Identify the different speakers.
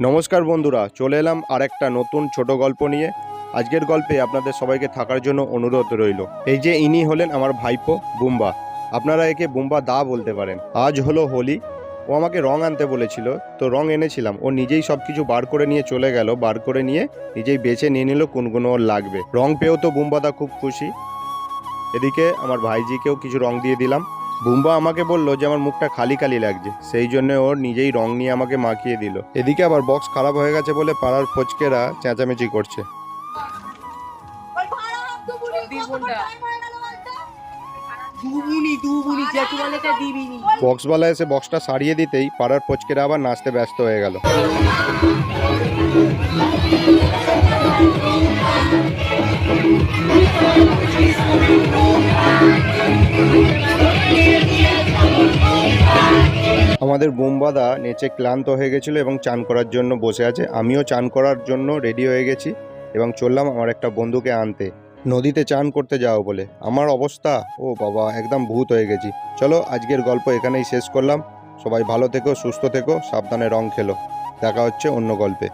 Speaker 1: নমস্কার বন্ধুরা, চলে এলাম আর একটা নতুন ছোট গল্প নিয়ে। আজকের গল্পে আপনাদের সবাইকে থাকার জন্য অনুরোধ রইল। এই যে ইনি হলেন আমার ভাইপো বুম্বা, আপনারা একে বুম্বা দা বলতে পারেন। আজ হলো হোলি, ও আমাকে রং আনতে বলেছিল, তো রং এনেছিলাম। ও নিজেই সব কিছু বার করে নিয়ে চলে গেল, বার করে নিয়ে নিজেই বেছে নিয়ে নিল কোনগুলো ওর লাগবে। রং পেয়েও তো বুম্বা দা খুব খুশি। এদিকে আমার ভাইজিকেও কিছু রং দিয়ে দিলাম। বুম্বা আমাকে বললো যে আমার মুখটা খালি খালি লাগছে, সেই জন্য ওর নিজেই রং নিয়ে আমাকে মাখিয়ে দিল। এদিকে আবার বক্স খারাপ হয়ে গেছে বলে পাড়ার ফচকেরা চেঁচামেচি করছে। বক্সওয়ালা এসে বক্সটা সারিয়ে দিতেই পাড়ার ফচকেরা আবার নাচতে ব্যস্ত হয়ে গেল। আমাদের বুম্বাদা নেচে ক্লান্ত হয়ে গেছিলো এবং চান করার জন্য বসে আছে। আমিও চান করার জন্য রেডি হয়ে গেছি এবং চললাম আমার একটা বন্ধুকে আনতে নদীতে চান করতে যাও বলে। আমার অবস্থা, ও বাবা, একদম ভূত হয়ে গেছি। চলো আজকের গল্প এখানেই শেষ করলাম। সবাই ভালো থেকো, সুস্থ থেকো, সাবধানে রং খেলো। দেখা হচ্ছে অন্য গল্পে।